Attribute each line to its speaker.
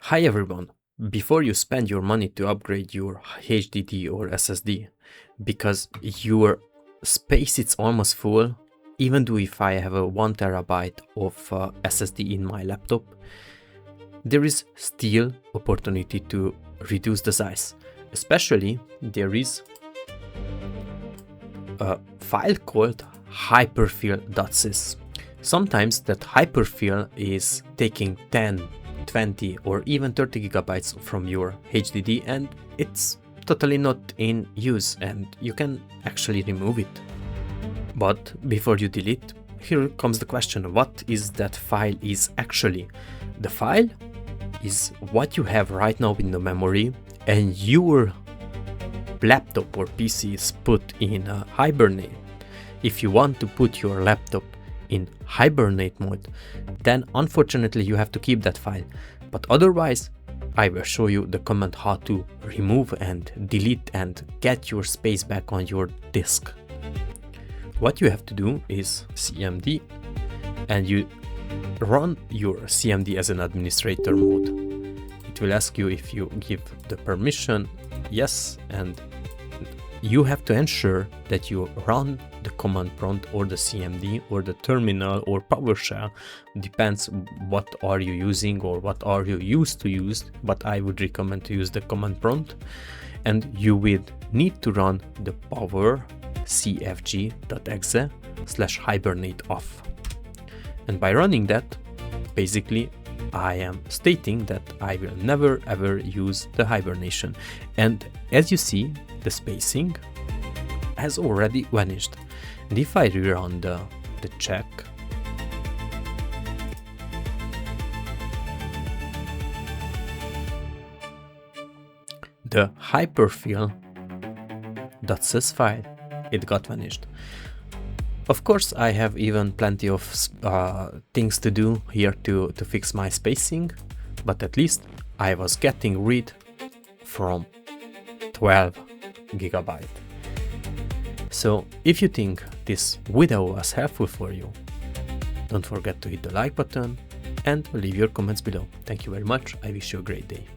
Speaker 1: Hi everyone! Before you spend your money to upgrade your HDD or SSD, because your space is almost full, even though if I have a 1 terabyte of SSD in my laptop, there is still opportunity to reduce the size. Especially there is a file called hiberfil.sys. Sometimes that hiberfil is taking 10, 20 or even 30 gigabytes from your HDD and it's totally not in use and you can actually remove it. But before you delete, here comes the question, what is that file is actually? The file is what you have right now in the memory and your laptop or PC is put in hibernate. If you want to put your laptop in hibernate mode, then unfortunately you have to keep that file. But otherwise, I will show you the command how to remove and delete and get your space back on your disk. What you have to do is cmd and you run your cmd as an administrator mode. It will ask you if you give the permission, yes, and you have to ensure that you run the command prompt or the CMD or the terminal or PowerShell, depends what are you using or what are you used to use, but I would recommend to use the command prompt, and you will need to run the power cfg.exe/hibernate off. And by running that, basically I am stating that I will never ever use the hibernation. And as you see, the spacing has already vanished. And if I rerun the check, the hiberfil.sys file, it got vanished. Of course, I have even plenty of things to do here to fix my spacing, but at least I was getting rid from 12 gigabyte. So if you think this video was helpful for you, don't forget to hit the like button and leave your comments below. Thank you very much. I wish you a great day.